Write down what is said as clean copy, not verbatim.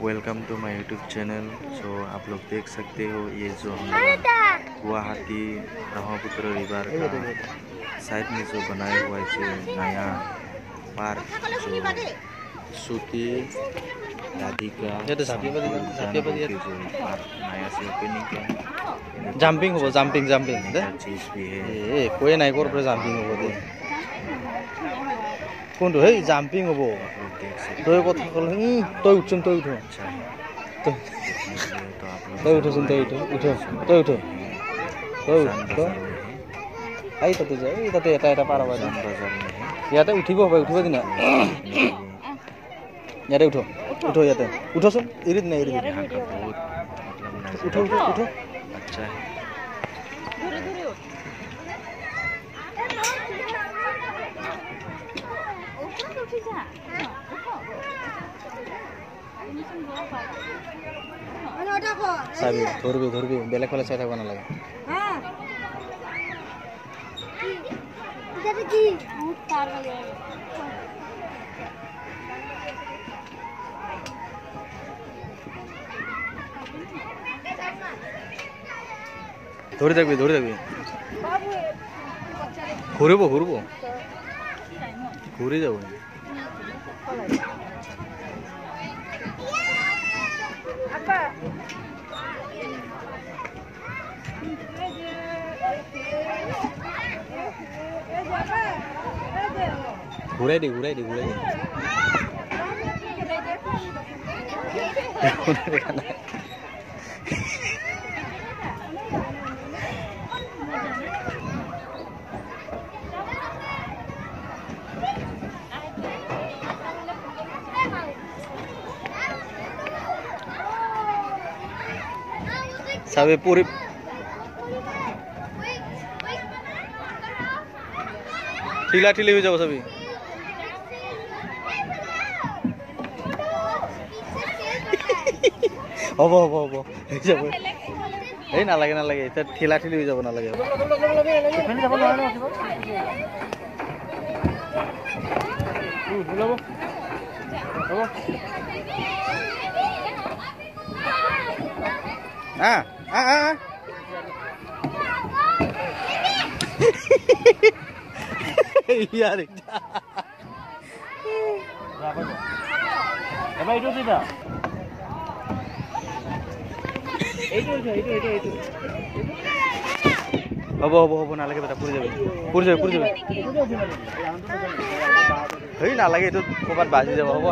Welcome to my YouTube channel. So आप लोग देख सकते हो ये जो हमारा गुवाहाटी ब्रह्मपुत्र रिवर का साइड में जो बनाया हुआ है नया पार्क जो श्रुति राधिका जो पार्क नया से ओपनिंग किया। जंपिंग हो जंपिंग चीज भी है ए कोई नहीं कर पर जंपिंग हो दे कौन तो है जंपिंग हो तो को थकल तो उठुम तो उठो तो उठो सुन तो उठो आई तो जाए ताते এটা পার হবে ইয়াতে উঠিব হবে উঠিব দিনা ইয়াতে উঠো ইয়াতে উঠোছন ইরিদ নাই ইরিদ উঠো अच्छा है। साबी धरबी बेलेग फले चाই থাকব না লাগে ধরে থাকবি ঘুরবো ঘুরে যাবো ঘুরাই দে साबे पूरी ठिला ठिली हो जाओ सभी हब এই নালাগে এটা ঠেলা ঠেলি হৈ যাব নালাগে यार हब नालागे बेटा पुरी जाबे हे नालागे तो कबात बाजी যাব हब